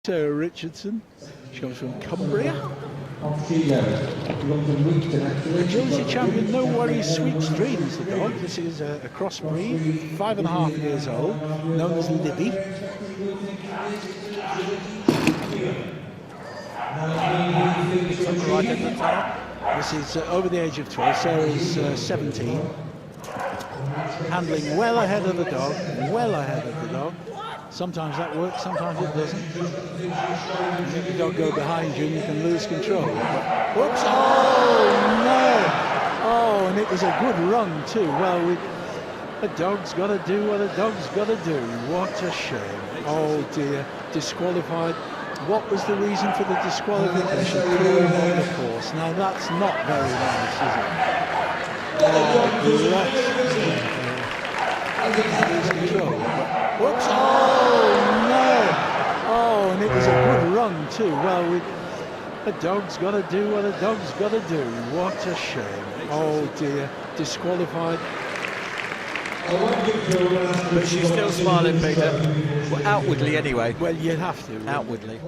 Sarah Richardson. She comes from Cumbria. Agility champion, No Worries, Sweet Dreams, the dog. This is a crossbreed, 5.5 years old, known as Libby. Right in the tunnel. This is over the age of 12. Sarah's 17. Handling well ahead of the dog, well ahead of the dog. Sometimes that works, sometimes it doesn't. You let the dog go behind you and you can lose control. Whoops! Oh no! Oh, and it was a good run too. Well, a dog's got to do what a dog's got to do. What a shame. Oh dear, disqualified. What was the reason for the disqualification? Clearing on the course. Now that's not very nice, is it? Oh, bless. Lose control. Whoops! Oh no! Oh, and it was a good run too. Well, a dog's got to do what a dog's got to do. What a shame. Oh dear, disqualified. But she's still smiling, Peter. Well, outwardly anyway. Well, you'd have to. Outwardly.